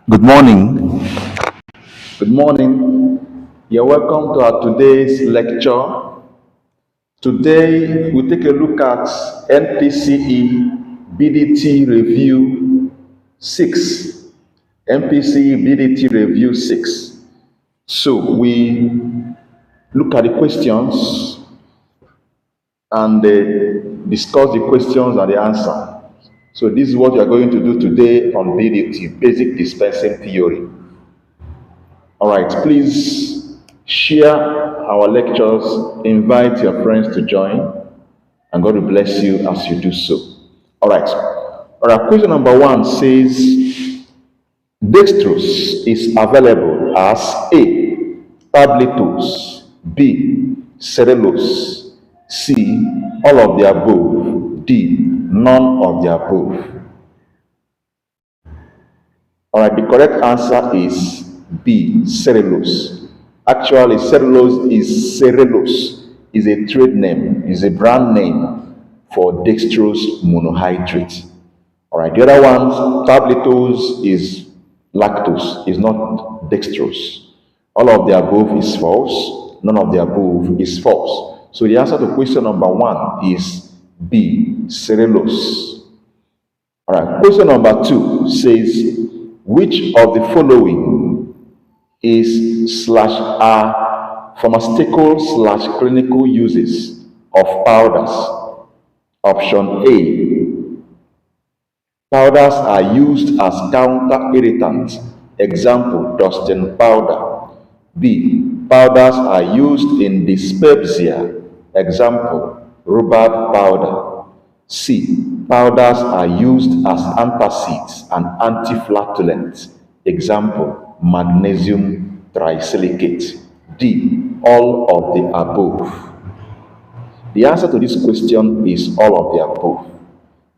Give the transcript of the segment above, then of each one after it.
Good morning. Good morning. You're welcome to our today's lecture. Today we take a look at Npce Bdt Review 6. Npce Bdt Review 6. So we look at the questions and discuss the questions and the answer. So this is what we are going to do today on BDT, Basic Dispensing Theory. All right, please share our lectures, invite your friends to join, and God will bless you as you do so. All right. All right, question number 1 says dextrose is available as A. Tablitos, B. Cellulose, C. All of the above, D. None of the above. All right, the correct answer is B. Cellulose. Actually, cellulose is a trade name, is a brand name for dextrose monohydrate. All right, the other one, tabletose, is lactose, is not dextrose. All of the above is false. None of the above is false. So the answer to question number 1 is B. Cellulose. All right, question number 2 says, which of the following is slash are pharmaceutical slash clinical uses of powders? Option A, powders are used as counter irritants. Example, dusting powder. B, powders are used in dyspepsia. Example, rhubarb powder. C, powders are used as antacids and antiflatulents. Example, magnesium trisilicate. D, all of the above. The answer to this question is all of the above.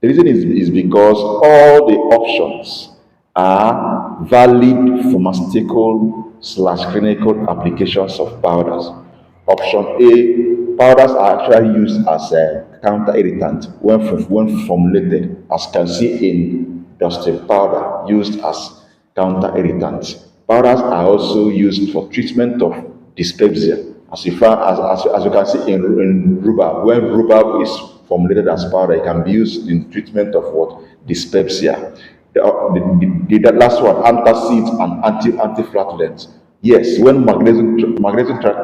The reason is because all the options are valid pharmaceutical slash clinical applications of powders. Option A, powders are actually used as a counter irritant when formulated, as you can see in dusting powder, used as counter irritant. Powders are also used for treatment of dyspepsia, as you can see in rhubarb. When rhubarb is formulated as powder, it can be used in treatment of what? Dyspepsia. The last one, antacids and antiflatulents. Yes, when magnesium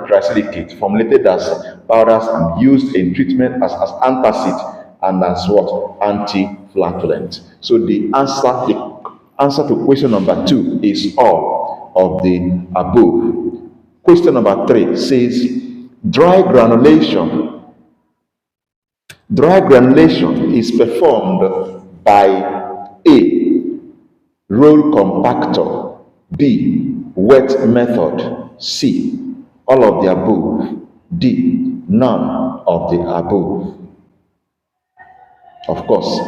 trisilicate formulated as powders and used in treatment as antacid and as what? Antiflatulent. So the answer to question number 2 is all of the above. Question number 3 says dry granulation. Dry granulation is performed by A. Roll compactor, B. Wet method, C. All of the above, D. None of the above. Of course,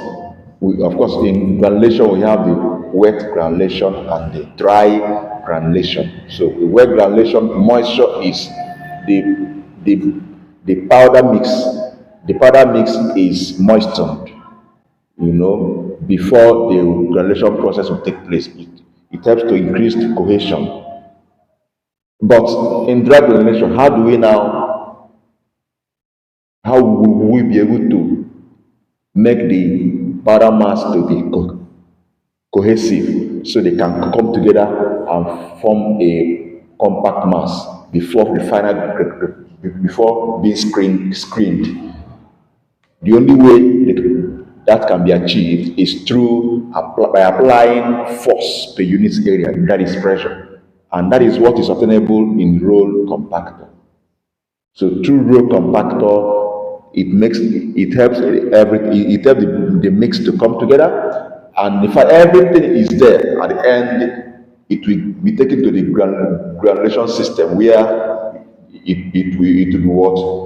in granulation we have the wet granulation and the dry granulation. So the wet granulation, moisture is the the powder mix. The powder mix is moistened, before the granulation process will take place. It helps to increase the cohesion. But in dry granulation, how will we be able to make the powder mass to be cohesive so they can come together and form a compact mass before being screened. The only way that can be achieved is by applying force per unit area, that is pressure, and that is what is obtainable in roll compactor. So through roll compactor, it helps the mix to come together, and if everything is there at the end, it will be taken to the granulation system where it will be what?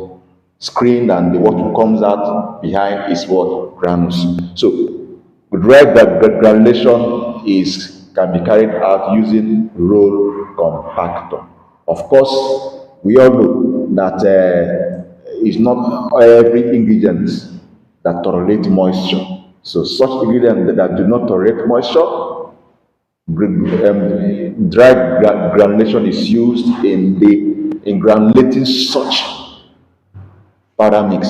Screened, and what comes out behind is what? Granules. So dry granulation can be carried out using roll compactor. Of course, we all know that it's not every ingredient that tolerate moisture. So such ingredients that do not tolerate moisture, Granulation is used in granulating such powder mix,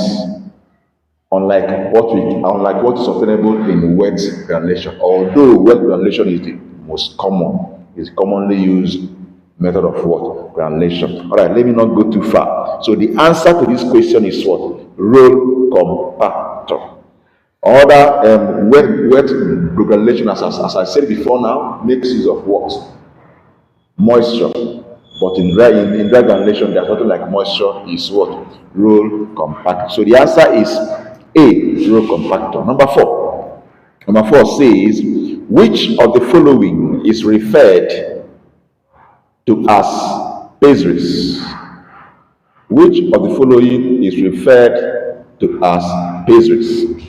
unlike what is obtainable in wet granulation. Although wet granulation is the most common, is commonly used method of what? Granulation. All right, let me not go too far. So the answer to this question is what? Roll compactor. Other wet granulation, as I said before now, makes use of what? Moisture. But in dry granulation, there's nothing like moisture, is what? Roll compact. So the answer is A, roll compactor. Number four says, which of the following is referred to as pastries? Which of the following is referred to as pastries?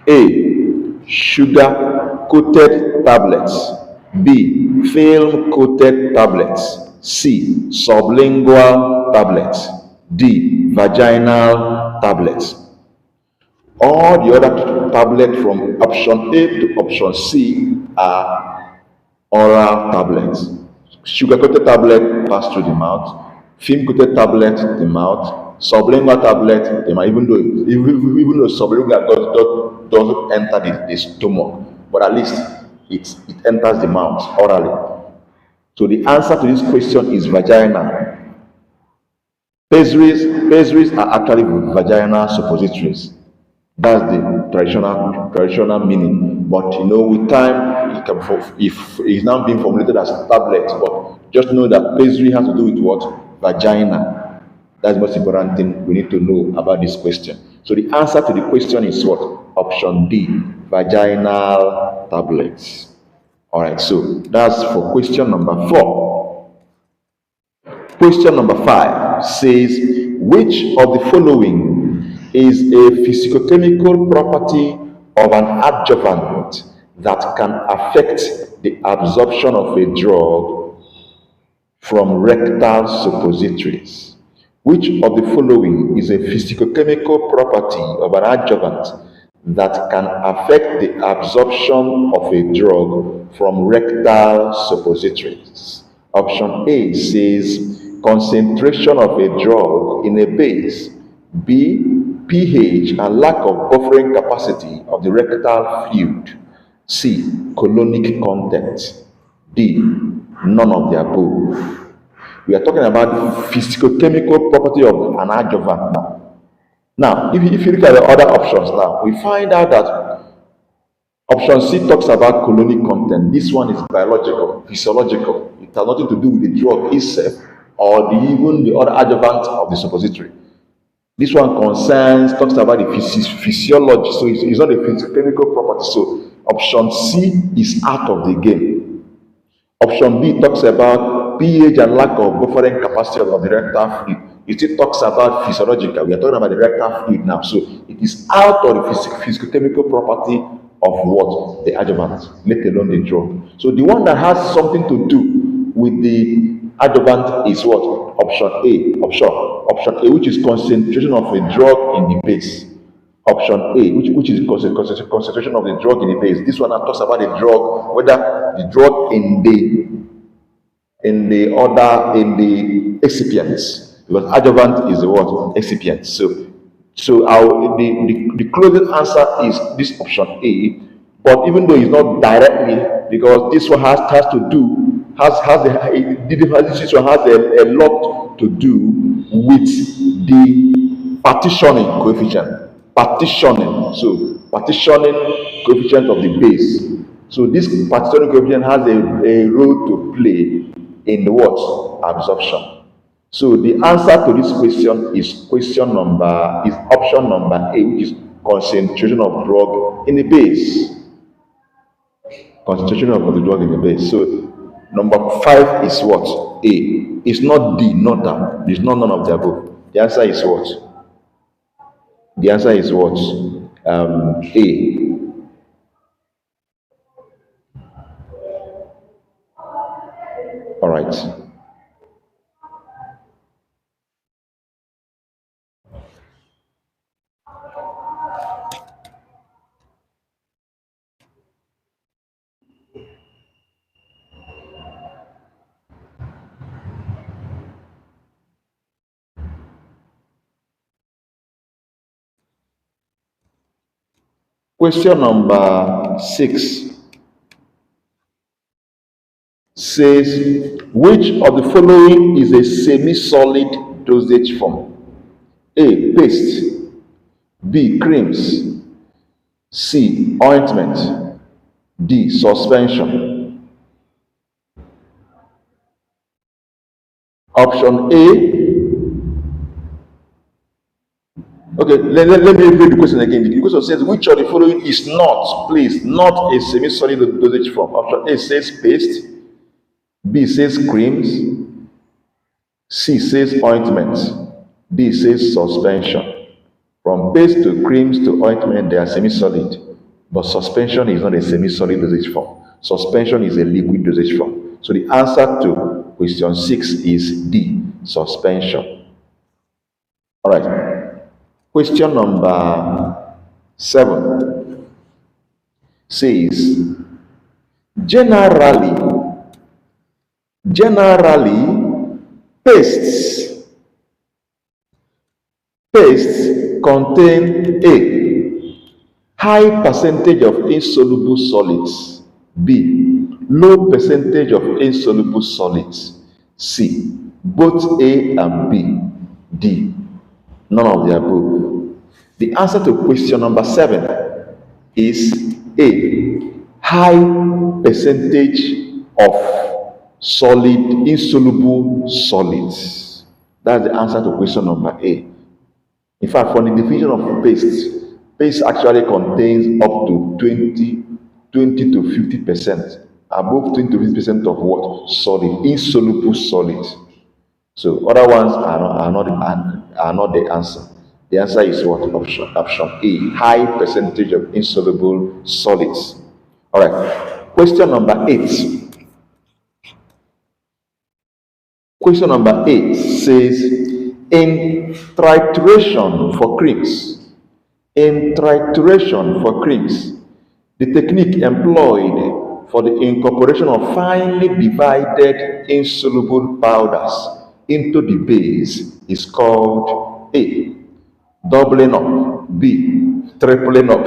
A. Sugar coated tablets. B. Film coated tablets. C. Sublingual tablets. D. Vaginal tablets. All the other tablets from option A to option C are oral tablets. Sugar coated tablet pass through the mouth. Film coated tablet the mouth. Sublingual tablet the mouth. Even though sublingual doesn't enter the stomach, but at least it enters the mouth orally. So the answer to this question is vagina. Pastries are actually vaginal suppositories. That's the traditional meaning. But with time, if it's now being formulated as tablets, but just know that pastry has to do with what? Vagina. That's the most important thing we need to know about this question. So the answer to the question is what? Option D, vaginal tablets. All right, so that's for question number 4. Question number 5 says, which of the following is a physicochemical property of an adjuvant that can affect the absorption of a drug from rectal suppositories? Which of the following is a physicochemical property of an adjuvant that can affect the absorption of a drug from rectal suppositories? Option A says concentration of a drug in a base. B, pH and lack of buffering capacity of the rectal fluid. C, colonic content. D, none of the above. We are talking about the physicochemical property of an adjuvant now. Now, if you look at the other options now, we find out that option C talks about colonic content. This one is biological, physiological. It has nothing to do with the drug itself or even the other adjuvant of the suppository. This one talks about the physiology, so it's not a physicochemical property. So option C is out of the game. Option B talks about pH and lack of buffering capacity of the rectal fluid. It still talks about physiological. We are talking about the rectal fluid now. So it is out of the physicochemical property of what? The adjuvant, let alone the drug. So the one that has something to do with the adjuvant is what? Option A. Option A, which is concentration of a drug in the base. Option A, which is concentration of the drug in the base. This one talks about the drug, whether the drug in the excipients, because adjuvant is the what? Excipient. So the closest answer is this option A, but even though it's not directly, because this one has to do this one has a lot to do with the partitioning coefficient. Partitioning coefficient of the base. So this partitioning coefficient has a role to play in the what? Absorption. So the answer to this question is option number A, which is concentration of drug in the base. Concentration of the drug in the base. So number 5 is what? A. It's not D, not that. It's not none of the above. The answer is what? The answer is what? A. All right. Question number 6 says, which of the following is a semi-solid dosage form? A. Paste. B. Creams. C. Ointment. D. Suspension. Option A. Okay, let me read the question again. The question says, which of the following is not, please, not a semi-solid dosage form? Option A says paste. B says creams. C says ointment. D says suspension. From paste to creams to ointment, they are semi-solid. But suspension is not a semi-solid dosage form. Suspension is a liquid dosage form. So the answer to question 6 is D, suspension. All right. Question number 7 says, generally, pastes contain A. High percentage of insoluble solids. B. Low percentage of insoluble solids. C. Both A and B. D. None of the above. The answer to question number 7 is A. High percentage of solid, insoluble solids. That's the answer to question number A. In fact, for the definition of paste actually contains up to 20 to 50%, above 20 to 50% of what? Solid, insoluble solid. So other ones are not the answer. The answer is what? Option A, high percentage of insoluble solids. All right. Question number 8. Question number 8 says, in trituration for creams, the technique employed for the incorporation of finely divided insoluble powders into the base is called A. Doubling up. B. Tripling up.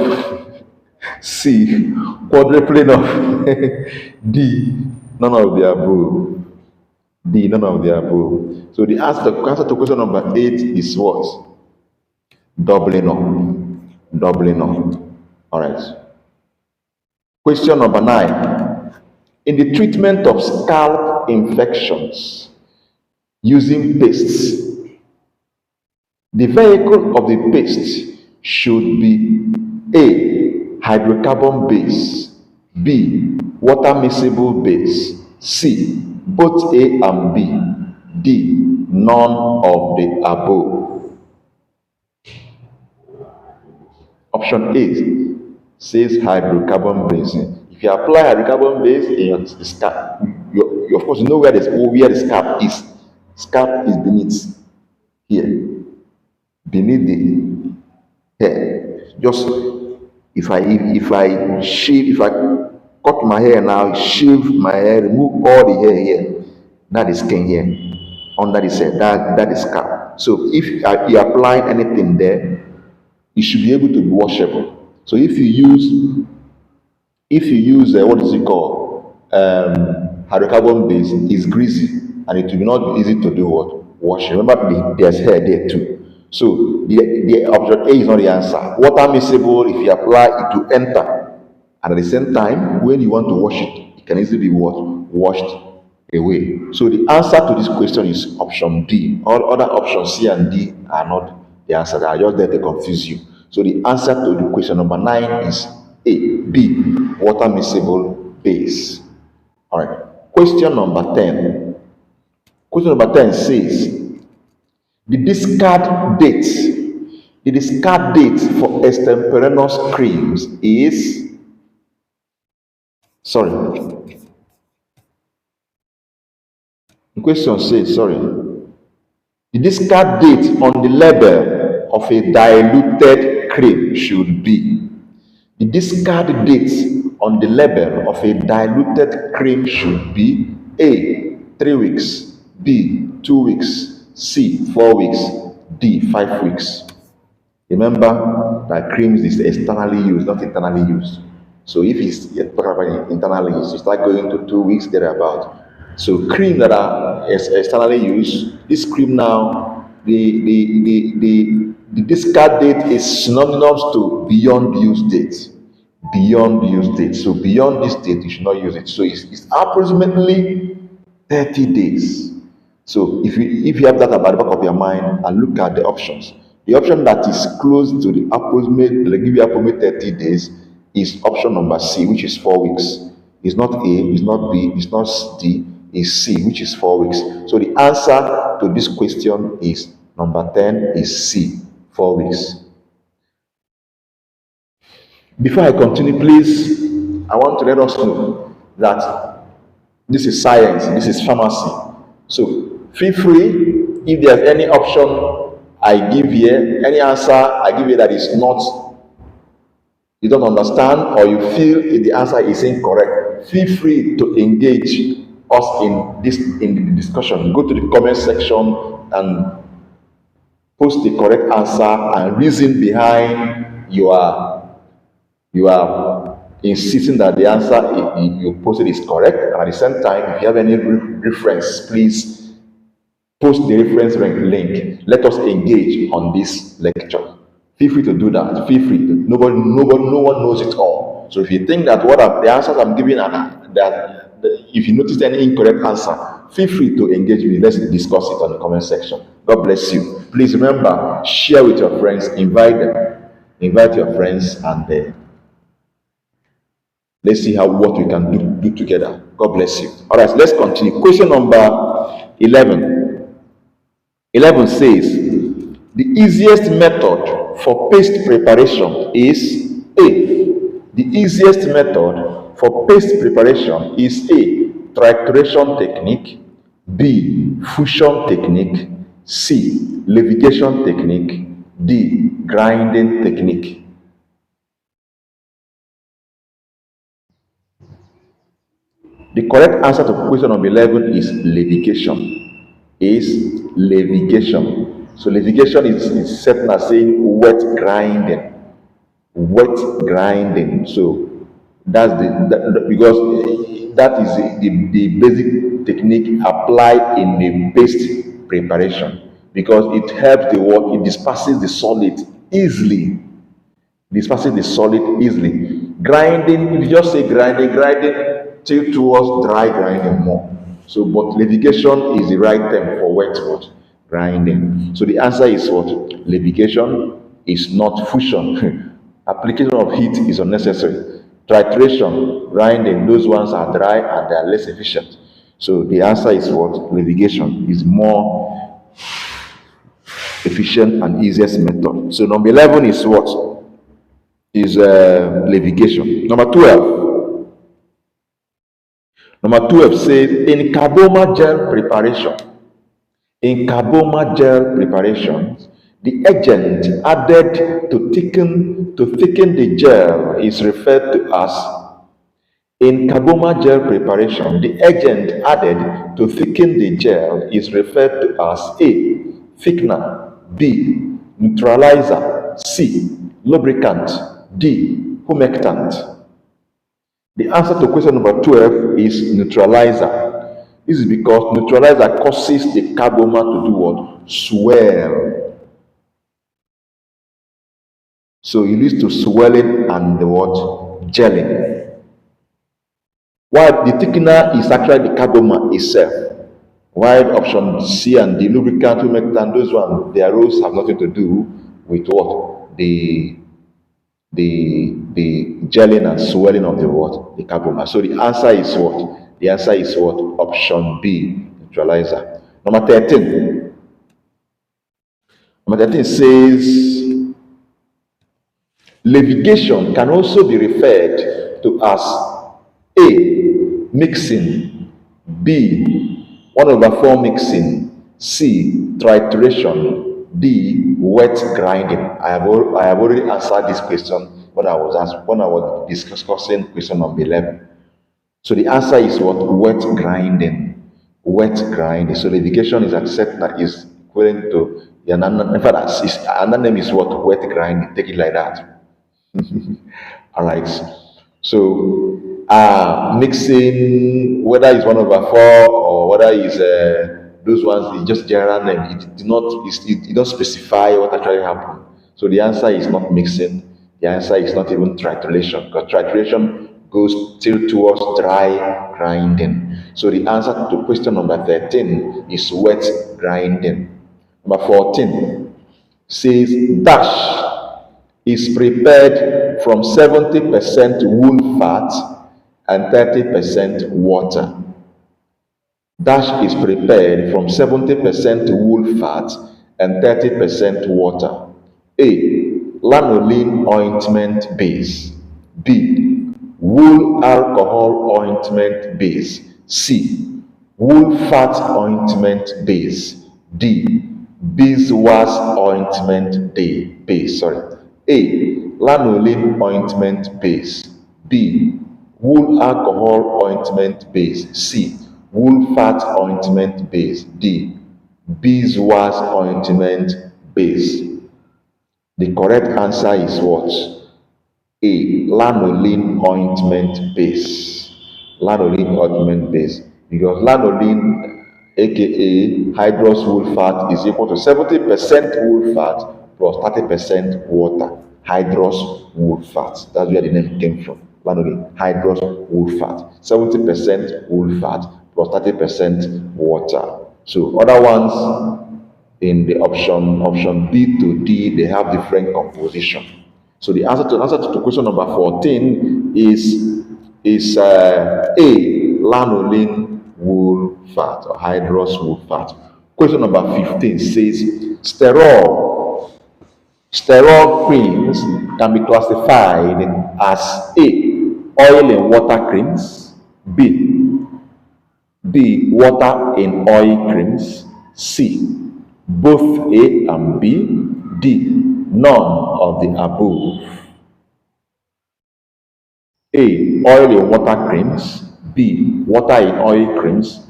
C. Quadrupling up. D. None of the above. D. None of the above. So the answer to question number 8 is what? Doubling up. Doubling up. All right. Question number 9. In the treatment of scalp infections using pastes, the vehicle of the paste should be A. Hydrocarbon base. B. Water miscible base. C. Both A and B. D. None of the above. Option A says hydrocarbon base. If you apply hydrocarbon base in your scalp, you of course you know where the scalp is. Scalp is beneath here, beneath the hair. Just if I cut my hair now, shave my hair, remove all the hair here, that is skin here, under the hair, that is scalp. So if you apply anything there, it should be able to be washable. So if you use what is it called, hydrocarbon base, is greasy and it will be not easy to do what? Wash. Remember, there's hair there too. So the option A is not the answer. Water miscible, if you apply, it will enter, and at the same time, when you want to wash it, it can easily be washed away. So the answer to this question is option D. All other options C and D are not the answer. They are just there to confuse you. So the answer to the question number 9 is A. B. Water miscible base. All right. Question number 10. Question number 10 says, the discard date for extemporaneous creams is, the question says, the discard date on the label of a diluted cream should be. The discard date on the label of a diluted cream should be A. 3 weeks. B. 2 weeks. C. 4 weeks. D. 5 weeks. Remember, that creams is externally used, not internally used. So if it's talking about internally used, you start going to 2 weeks thereabout. So cream that are externally used, this cream now, the discard date is synonymous to beyond use date. Beyond use date. So beyond this date, you should not use it. So it's approximately 30 days. So if you have that at the back of your mind and look at the options, the option that is close to the approximate, like give you approximate 30 days, is option number C, which is 4 weeks. It's not A, it's not B, it's not D, it's C, which is 4 weeks. So the answer to this question is number 10 is C, 4 weeks. Before I continue, please, I want to let us know that this is science, this is pharmacy. So feel free, if there's any option I give here, any answer I give you that is not, you don't understand, or you feel the answer is incorrect, feel free to engage us in the discussion. Go to the comment section and post the correct answer and reason behind you are insisting that the answer you posted is correct. And at the same time, if you have any reference, please post the reference link. Let us engage on this lecture. Feel free to do that. Feel free. No one knows it all. So if you think that the answers I'm giving are that if you notice any incorrect answer, feel free to engage me. Let's discuss it on the comment section. God bless you. Please remember, share with your friends, invite them, invite your friends, and let's see what we can do together. God bless you. All right, let's continue. Question number 11. 11 says, the easiest method for paste preparation is A. The easiest method for paste preparation is A. Trituration technique, B. Fusion technique, C. Levitation technique, D. Grinding technique. The correct answer to question number 11 is levitation. So levitation is certain as saying wet grinding. Wet grinding. So that's because that is the basic technique applied in the paste preparation, because it helps the work, it disperses the solid easily. Dispersing the solid easily. Grinding, if you just say grinding tilt towards dry grinding more. So, but levitation is the right term for wet what? Grinding. So the answer is what? Levitation is not fusion. Application of heat is unnecessary. Trituration, grinding, those ones are dry and they are less efficient. So the answer is what? Levitation is more efficient and easiest method. So number 11 is what? Is levitation. Number 12. Number 12 says in carboma gel preparation. In carboma gel preparation, the agent added to thicken the gel is referred to as. In carboma gel preparation, the agent added to thicken the gel is referred to as A. Thickener, B. Neutralizer, C. Lubricant, D. Humectant. The answer to question number 12 is neutralizer. This is because neutralizer causes the carboma to do what? Swell. So it leads to swelling and the what? Gelling. While the thickener is actually the carboma itself. While option C and D, lubricant, humectant, those ones, their roles have nothing to do with what? The gelling and swelling of the what? The carboma. So the answer is what? The answer is what? Option B, neutralizer. Number 13. Number 13 says, levitation can also be referred to as A. Mixing, B. 1/4 mixing, C. Trituration, D. Wet grinding. I have already answered this question when I was discussing question number 11. So the answer is what? Wet grinding. Wet grinding. So levitation is accepted that is equivalent to Yeah, in fact, another name is what? Wet grinding. Take it like that. All right. So, mixing, whether it's 1/4 or whether it's those ones, it's just general name. It do not, it don't specify what actually happened. So the answer is not mixing. The answer is not even tritulation, because tritulation goes still towards dry grinding. So the answer to question number 13 is wet grinding. Number 14 says dash is prepared from 70% wool fat and 30% water. Dash is prepared from 70% wool fat and 30% water. A. Lanolin ointment base. B. Wool alcohol ointment base. C. Wool fat ointment base. D. Beeswax ointment base. A. Lanolin ointment base. B. Wool alcohol ointment base. C. Wool fat ointment base. D. Beeswax ointment base. The correct answer is what? A. Lanolin ointment base. Lanolin ointment base. Because lanolin, aka hydrous wool fat, is equal to 70% wool fat plus 30% water. Hydrous wool fat. That's where the name came from. Lanolin, hydrous wool fat. 70% wool fat plus 30% water. So other ones in the option B to D, they have different composition. So the answer to question number 14 is A, lanolin wool fat or hydrous wool fat. Question number 15 says sterol creams can be classified as A, oil and water creams, B, water in oil creams, C, both A and B, D, none of the above. A, oil in water creams, B, water in oil creams,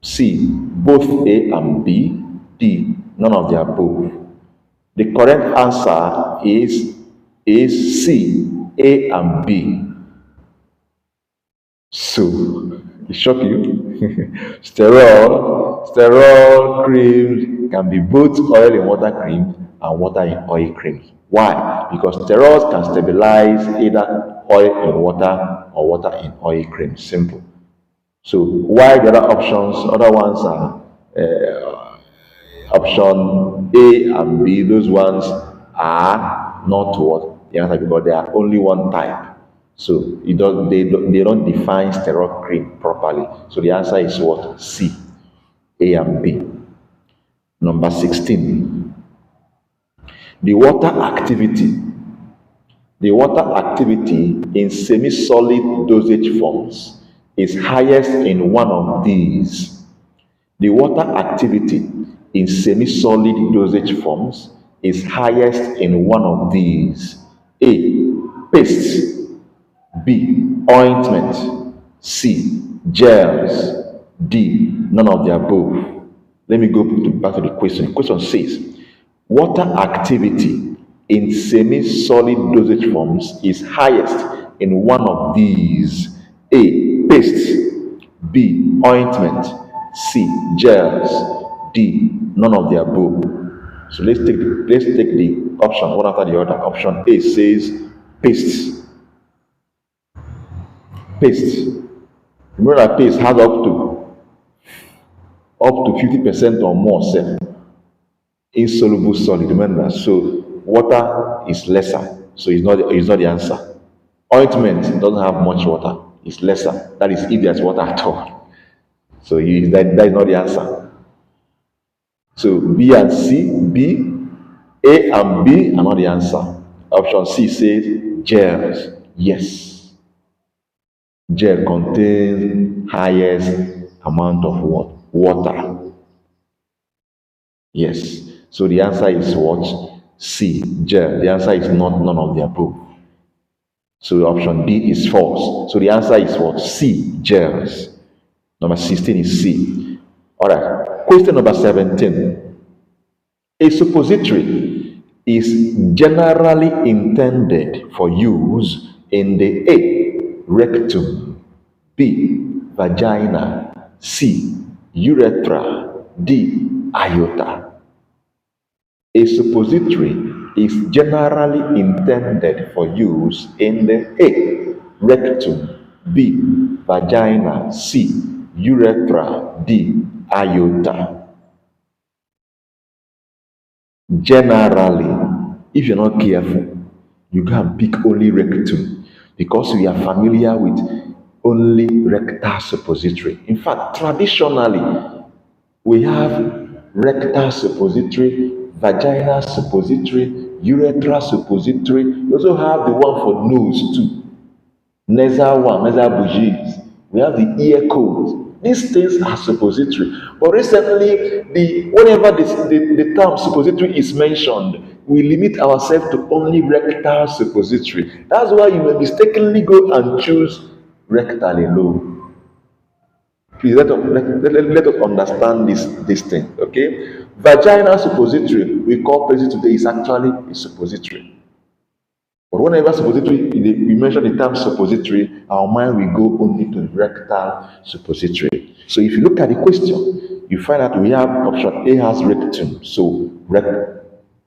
C, both A and B, D, none of the above. The correct answer is C, A and B. So, it shock you? sterol creams can be both oil in water cream and water in oil cream. Why? Because sterols can stabilize either oil in water or water in oil cream. Simple. So why the other ones are option A and B, those ones are not what the answer, because they are only one type. So they don't define sterol cream properly. So the answer is what? C, A and B. Number 16. The water activity. The water activity in semi-solid dosage forms is highest in one of these. The water activity in semi-solid dosage forms is highest in one of these. A, paste. B, ointment. C, gels. D, none of the above. Let me go back to the question. The question says, water activity in semi-solid dosage forms is highest in one of these. A, paste. B, ointment. C, gels. D, none of the above. So let's take the option one after the other. Option A says paste. Paste. Remember that paste has up to 50% or more insoluble solid. Remember, so water is lesser, so it's not the answer. Ointment doesn't have much water, it's lesser. That is if there's water at all. So that is not the answer. So B and C, A and B are not the answer. Option C says gels. Yes, gel contains highest amount of what? Water. Yes. So the answer is what? C, gel. The answer is not none of the above. So option D is false. So the answer is what? C, gels. Number 16 is C. All right. Question number 17. A suppository is generally intended for use in the A. Rectum, B. Vagina, C. Urethra, D. Aorta. A suppository is generally intended for use in the A. Rectum, B. Vagina, C. Urethra, D. Aorta. Generally, if you're not careful, you can pick only rectum because we are familiar with only rectal suppository. In fact, traditionally, we have rectal suppository, vaginal suppository, urethral suppository. We also have the one for nose too. Nasal one, nasal bougies. We have the ear codes. These things are suppository. But recently, whenever the term suppository is mentioned, we limit ourselves to only rectal suppository. That's why you may mistakenly go and choose rectal alone. Please let us understand this thing, okay? Vaginal suppository, we call places today, is actually a suppository. But whenever suppository, we mention the term suppository, our mind will go only to the rectal suppository. So if you look at the question, you find that we have option A has rectum. So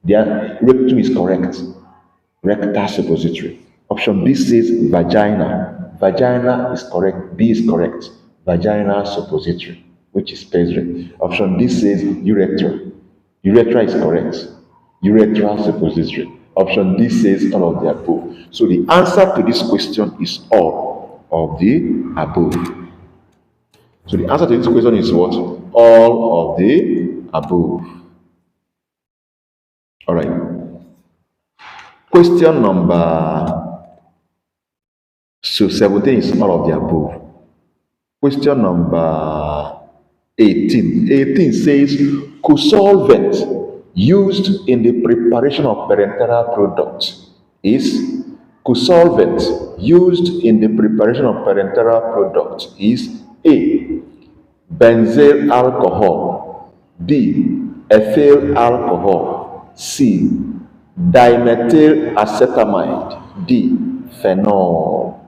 their rectum is correct. Rectal suppository. Option B says vagina. Vagina is correct. B is correct. Vaginal suppository, which is spelled right. Option D says urethra. Urethra is correct. Urethral suppository. Option D says all of the above. So the answer to this question is all of the above. So the answer to this question is what? All of the above. All right. Question number 17 is all of the above. Question number 18. 18 says co-solvent used in the preparation of parenteral products is co-solvent used in the preparation of parenteral products is A. Benzyl alcohol, B. Ethyl alcohol, C. Dimethyl acetamide, D. Phenol.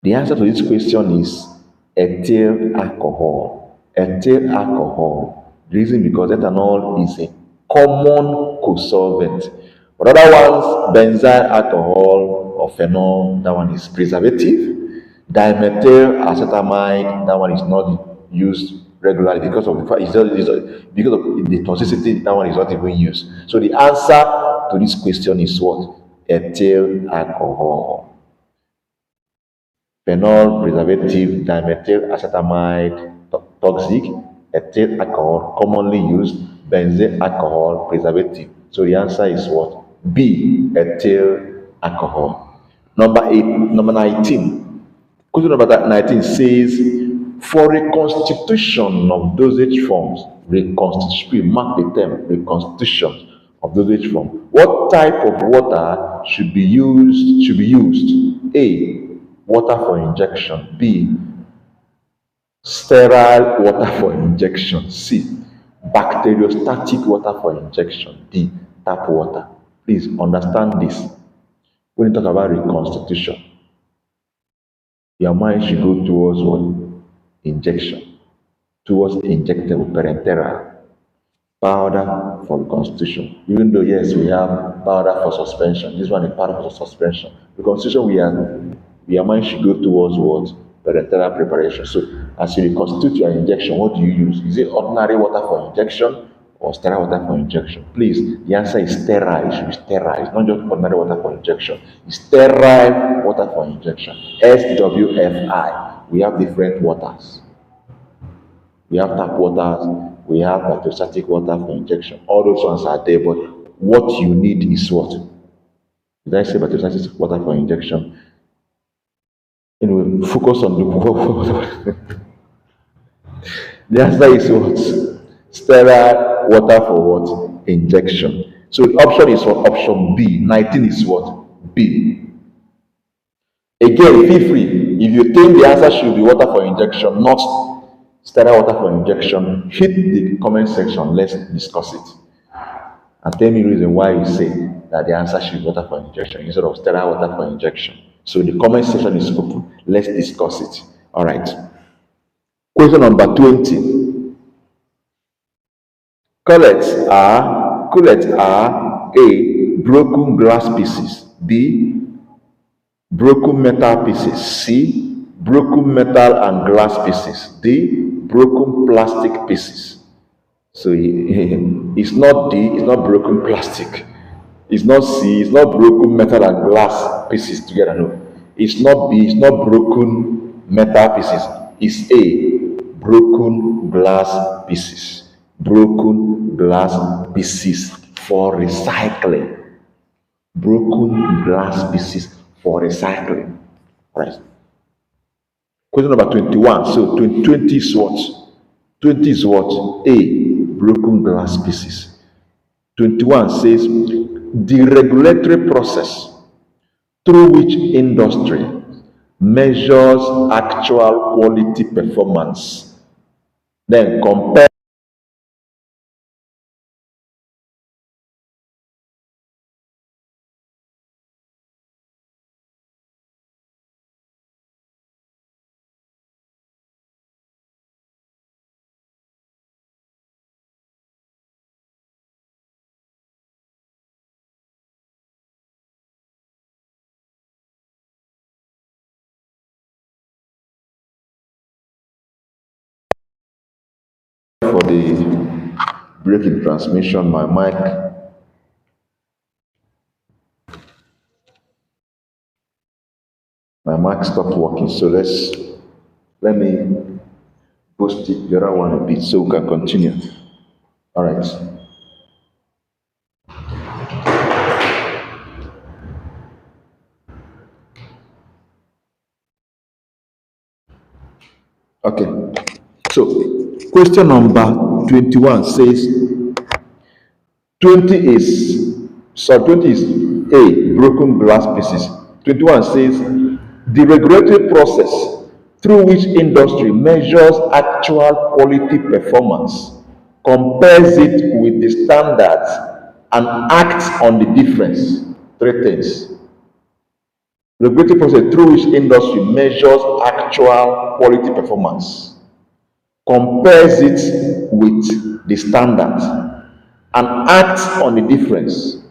The answer to this question is ethyl alcohol. Ethyl alcohol. The reason because ethanol is a common co-solvent. But other ones, benzyl alcohol or phenol, that one is preservative. Dimethyl acetamide, that one is not used regularly because of the fact because of the toxicity, that one is not even used. So the answer to this question is what? Ethyl alcohol. Phenol, preservative, dimethyl acetamide, toxic, ethyl alcohol, commonly used, benzyl alcohol, preservative. So the answer is what? B, ethyl alcohol. Number 19. Question number 19 says, for reconstitution of dosage forms, mark the term, reconstitution of dosage form. What type of water should be used? A. Water for injection. B. Sterile water for injection. C. Bacteriostatic water for injection. D. Tap water. Please understand this. When you talk about reconstitution, your mind should go towards what? Injection. Towards injectable parenteral. Powder for reconstitution. Even though, yes, we have powder for suspension. This one is powder for suspension. Reconstitution, your mind should go towards what? Parenteral preparation. So, as you reconstitute your injection, what do you use? Is it ordinary water for injection or sterile water for injection? Please, the answer is sterile. It should be sterile. It's not just ordinary water for injection. It's sterile water for injection. SWFI. We have different waters. We have tap waters. We have bacteriostatic water for injection. All those ones are there, but what you need is what? Did I say bacteriostatic water for injection? Anyway, focus on the the answer is what? Sterile water for what? Injection. So the option is what? Option B. 19 is what? B. Again, feel free. If you think the answer should be water for injection, not sterile water for injection, hit the comment section. Let's discuss it. And tell me the reason why you say that the answer should be water for injection instead of sterile water for injection. So the comment section is open. Let's discuss it. All right. Question number 20. Cullets are A. Broken glass pieces. B. Broken metal pieces. C. Broken metal and glass pieces. D. Broken plastic pieces. So it's not D, it's not broken plastic. It's not C, it's not broken metal and glass pieces together. No. It's not B, it's not broken metal pieces. It's A. Broken glass pieces. Broken glass pieces for recycling. Broken glass pieces for recycling. Right. Question number 21. So 20 is what? 20 is what? A. Broken glass pieces. 21 says the regulatory process through which industry measures actual quality performance, then compare for the break in transmission. My mic stopped working. So let me boost it, the other one a bit so we can continue. All right. Okay. So question number 21 says 20 is A, broken glass pieces. 21 says the regulatory process through which industry measures actual quality performance, compares it with the standards, and acts on the difference. Three things. Regulatory process through which industry measures actual quality performance, compares it with the standards, and acts on the difference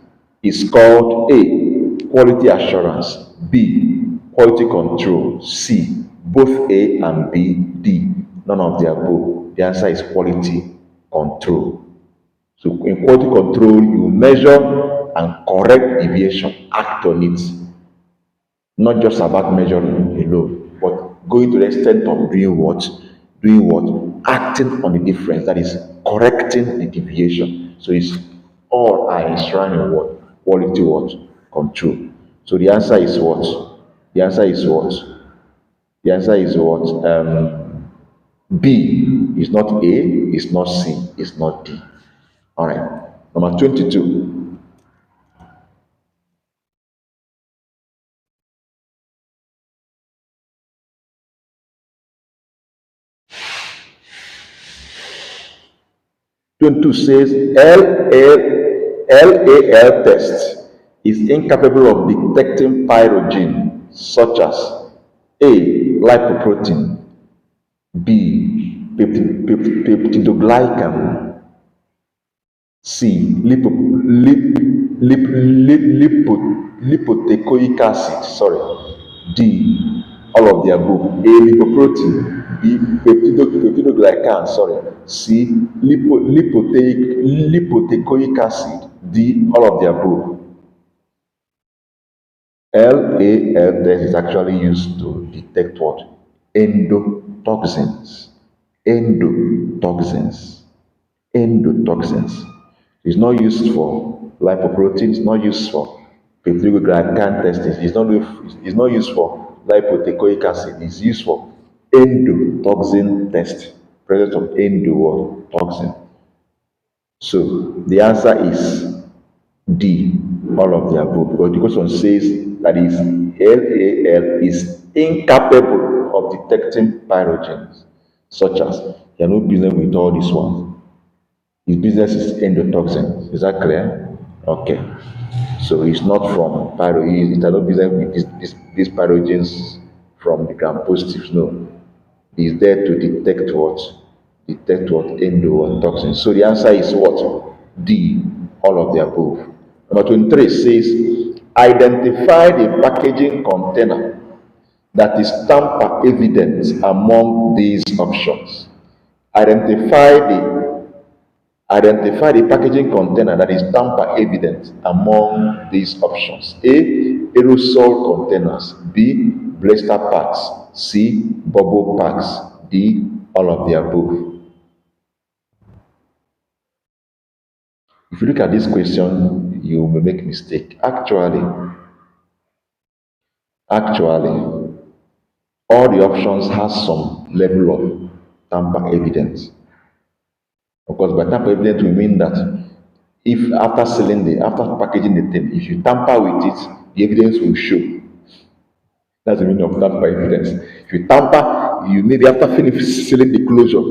is called A. Quality assurance. B. Quality control. C. Both A and B. D. None of the above. The answer is quality control. So in quality control, you measure and correct deviation, act on it. Not just about measuring alone, but going to the extent of doing what? Doing what? Acting on the difference, that is correcting the deviation. So it's all are enshrined what? Quality what? Control. So the answer is what? The answer is what? The answer is what? B is not A, it's not C, it's not D. All right. Number 22. 22 says LAL test is incapable of detecting pyrogen such as A. Lipoprotein, B. Peptidoglycan, C. Lipotecoic acid, D. All of the above. A. Lipoprotein, B. Peptidoglycan, C. Lipotecoic acid, D. All of the above. LAL test is actually used to detect what? Endotoxins. Endotoxins. Endotoxins. It's not used for lipoprotein, it's not used for peptidoglycan testing, it's not used for lipotecoic acid, it's used for endotoxin test, presence of endotoxin. So the answer is D, all of the above, because the question says that is LAL is incapable of detecting pyrogens. such as he has no business with all this one. His business is endotoxin. Is that clear? Okay. So it's not from pyro. He has no business with these pyrogens from the gram positives. No. He's there to detect what? Detect what? Endotoxin. So the answer is what? D. All of the above. Number 23 says, identify the packaging container that is tamper evident among these options. Identify the Identify the packaging container that is tamper evident among these options. A. Aerosol containers. B. Blister packs. C. Bubble packs. D. All of the above. If you look at this question, you may make mistake. Actually, all the options has some level of tamper evidence. Of course, by tamper evidence, we mean that if after packaging the thing, if you tamper with it, the evidence will show. That's the meaning of tamper evidence. If you tamper, you maybe after sealing the closure,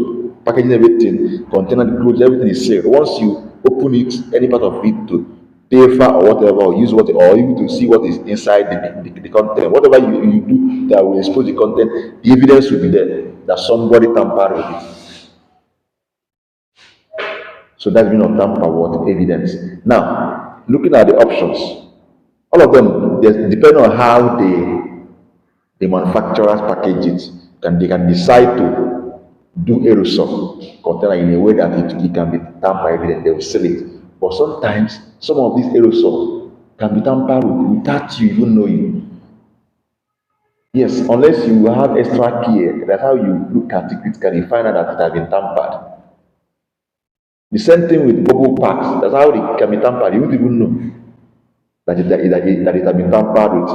packaging everything, container the closure, everything is sealed. Once you open it, any part of it to paper or whatever, or use what, or even to see what is inside the content, whatever you do that will expose the content, the evidence will be there that somebody tampered with it. So that's meaning of tamper what? Evidence. Now, looking at the options, all of them, depending on how the manufacturers package it, they can decide to do aerosol container in a way that it can be tamper evident. They will seal it. But sometimes some of these aerosol can be tampered with without you even knowing. Yes, unless you have extra care, that's how you look at it critically, find out that it has been tampered. The same thing with bubble packs. That's how it can be tampered. You won't even know that it has been tampered with.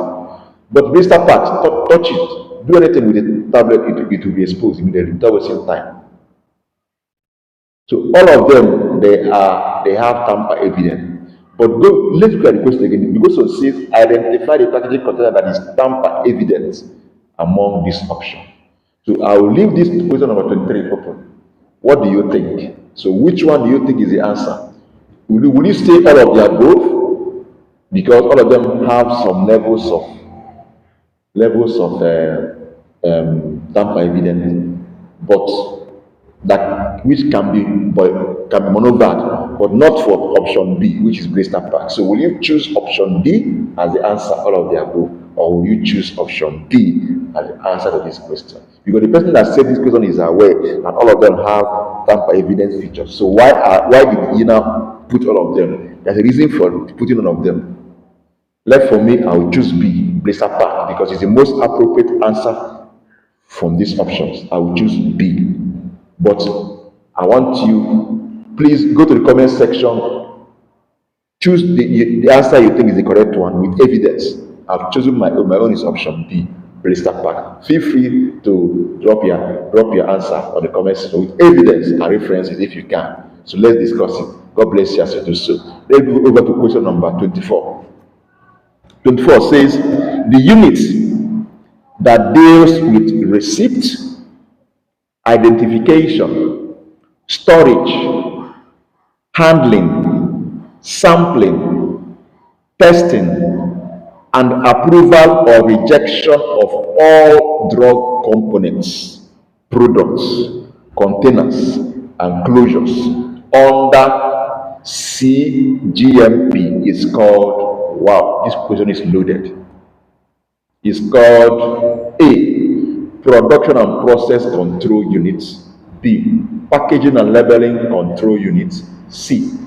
But blister packs, touch it, do anything with the tablet, it will be exposed immediately without wasting time. So all of them, they have tamper evidence. But let's look at the question again. Because it says identify the packaging container that is tamper evidence among this option. So I will leave this question number 23 open. What do you think? So which one do you think is the answer? Will you say all of the above? Because all of them have some levels of tamper evidence, but that which can be maneuvered, but not for option B, which is blister pack. So will you choose option D as the answer, all of the above, or will you choose option D as the answer to this question? Because the person that said this question is aware and all of them have tamper evidence features. So why did you now put all of them? There's a reason for putting all of them. Left for me, I will choose B, blister pack, because it's the most appropriate answer from these options. I will choose B. But I want you, please go to the comment section, choose the answer you think is the correct one with evidence. I've chosen my own is option B, blister pack. Feel free to drop your answer on the comment section with evidence and references if you can. So let's discuss it. God bless you as you do so. Let's go over to question number 24. 24 says the unit that deals with receipt, identification, storage, handling, sampling, testing, and approval or rejection of all drug components, products, containers, and closures under CGMP is called, wow, this question is loaded. Is called A. Production and process control units. B. Packaging and labeling control units. C.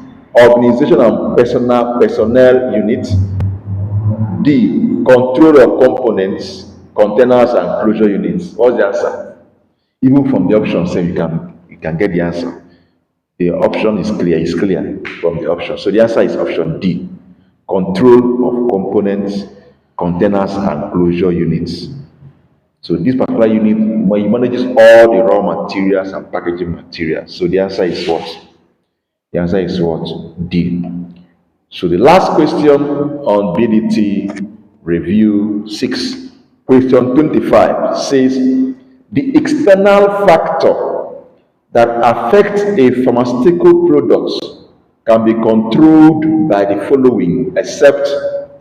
Organization and personnel units. D. Control of components, containers, and closure units. What's the answer? Even from the option, say you can get the answer. The option is clear from the option. So the answer is option D. Control of components, containers, and closure units. So this particular unit manages all the raw materials and packaging materials. So the answer is what? The answer is what? D. So the last question on BDT review 6, question 25 says The external factor that affects a pharmaceutical product can be controlled by the following, except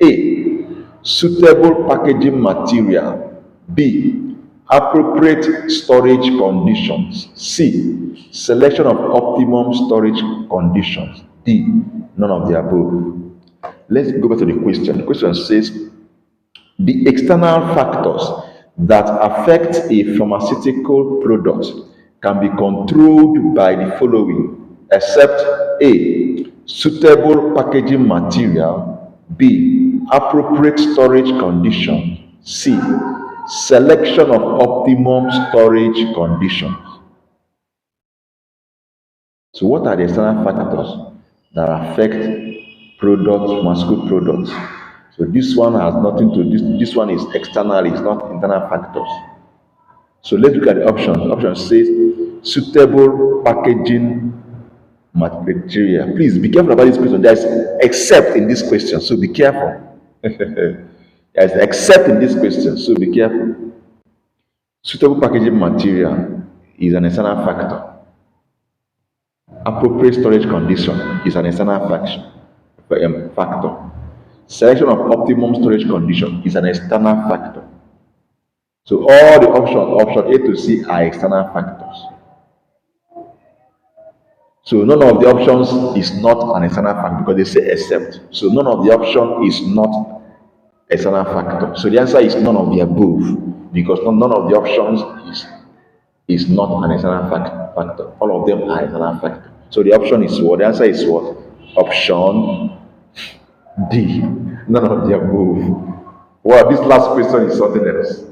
A. Suitable packaging material, B. Appropriate storage conditions, C. Selection of optimum storage conditions, D. None of the above. Let's go back to the question. The question says, the external factors that affect a pharmaceutical product can be controlled by the following, except A. Suitable packaging material, B. Appropriate storage condition, C. Selection of optimum storage conditions. So what are the external factors that affect products, pharmaceutical products? So this one has nothing to this one is external, it's not internal factors. So let's look at the options. The option says suitable packaging material. Please be careful about this question. There's except in this question, so be careful. There's except in this question, so be careful. Suitable packaging material is an external factor. Appropriate storage condition is an external factor. Selection of optimum storage condition is an external factor. So all the option A to C are external factors. So none of the options is not an external factor because they say except. So none of the option is not external factor. So the answer is none of the above because none of the options is not an external factor. All of them are external factor. So the option is what? The answer is what? Option D. None of the above. Well, this last question is something else.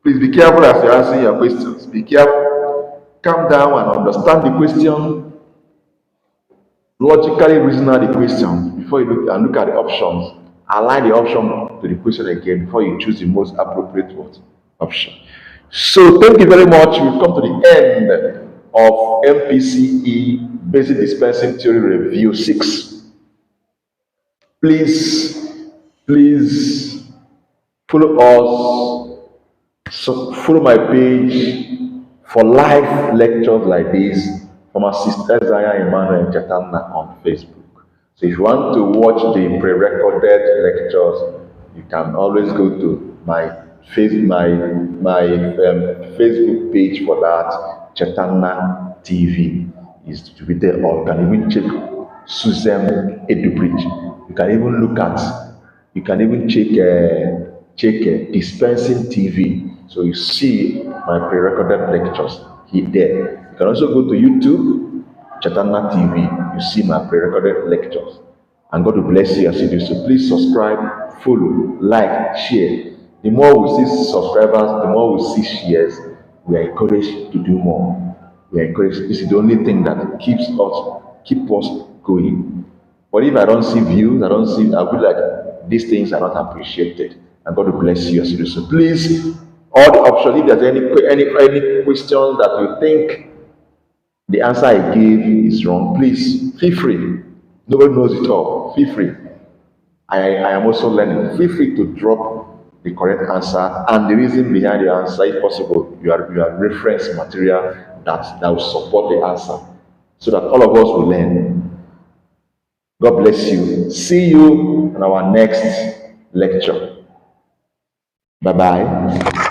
Please be careful as you're answering your questions. Be careful. Calm down and understand the question. Logically reason out the question before you look at the options. Align the option to the question again before you choose the most appropriate option. So thank you very much. We've come to the end of Npce Basic Dispensing Theory Review 6. Please follow us, follow my page for live lectures like this from Assist Isaiah Emmanuel Chatana on Facebook. So if you want to watch the pre-recorded lectures, you can always go to my Facebook page for that. Chatana TV is to be there, or you can even check Susan Edubridge. You can even check Dispensing TV. So you see my pre-recorded lectures there. You can also go to YouTube, Chatana TV. You see my pre-recorded lectures. And God will bless you as you do so. Please subscribe, follow, like, share. The more we see subscribers, the more we see shares, we are encouraged to do more. We are encouraged. This is the only thing that keep us going. But if I don't see views, I'll be like, these things are not appreciated. And God will bless you as you do so. Please, all the options, if there's any questions that you think the answer I gave is wrong, please feel free. Nobody knows it all. Feel free. I am also learning. Feel free to drop the correct answer and the reason behind the answer, if possible. You are reference material that will support the answer so that all of us will learn. God bless you. See you in our next lecture. Bye-bye.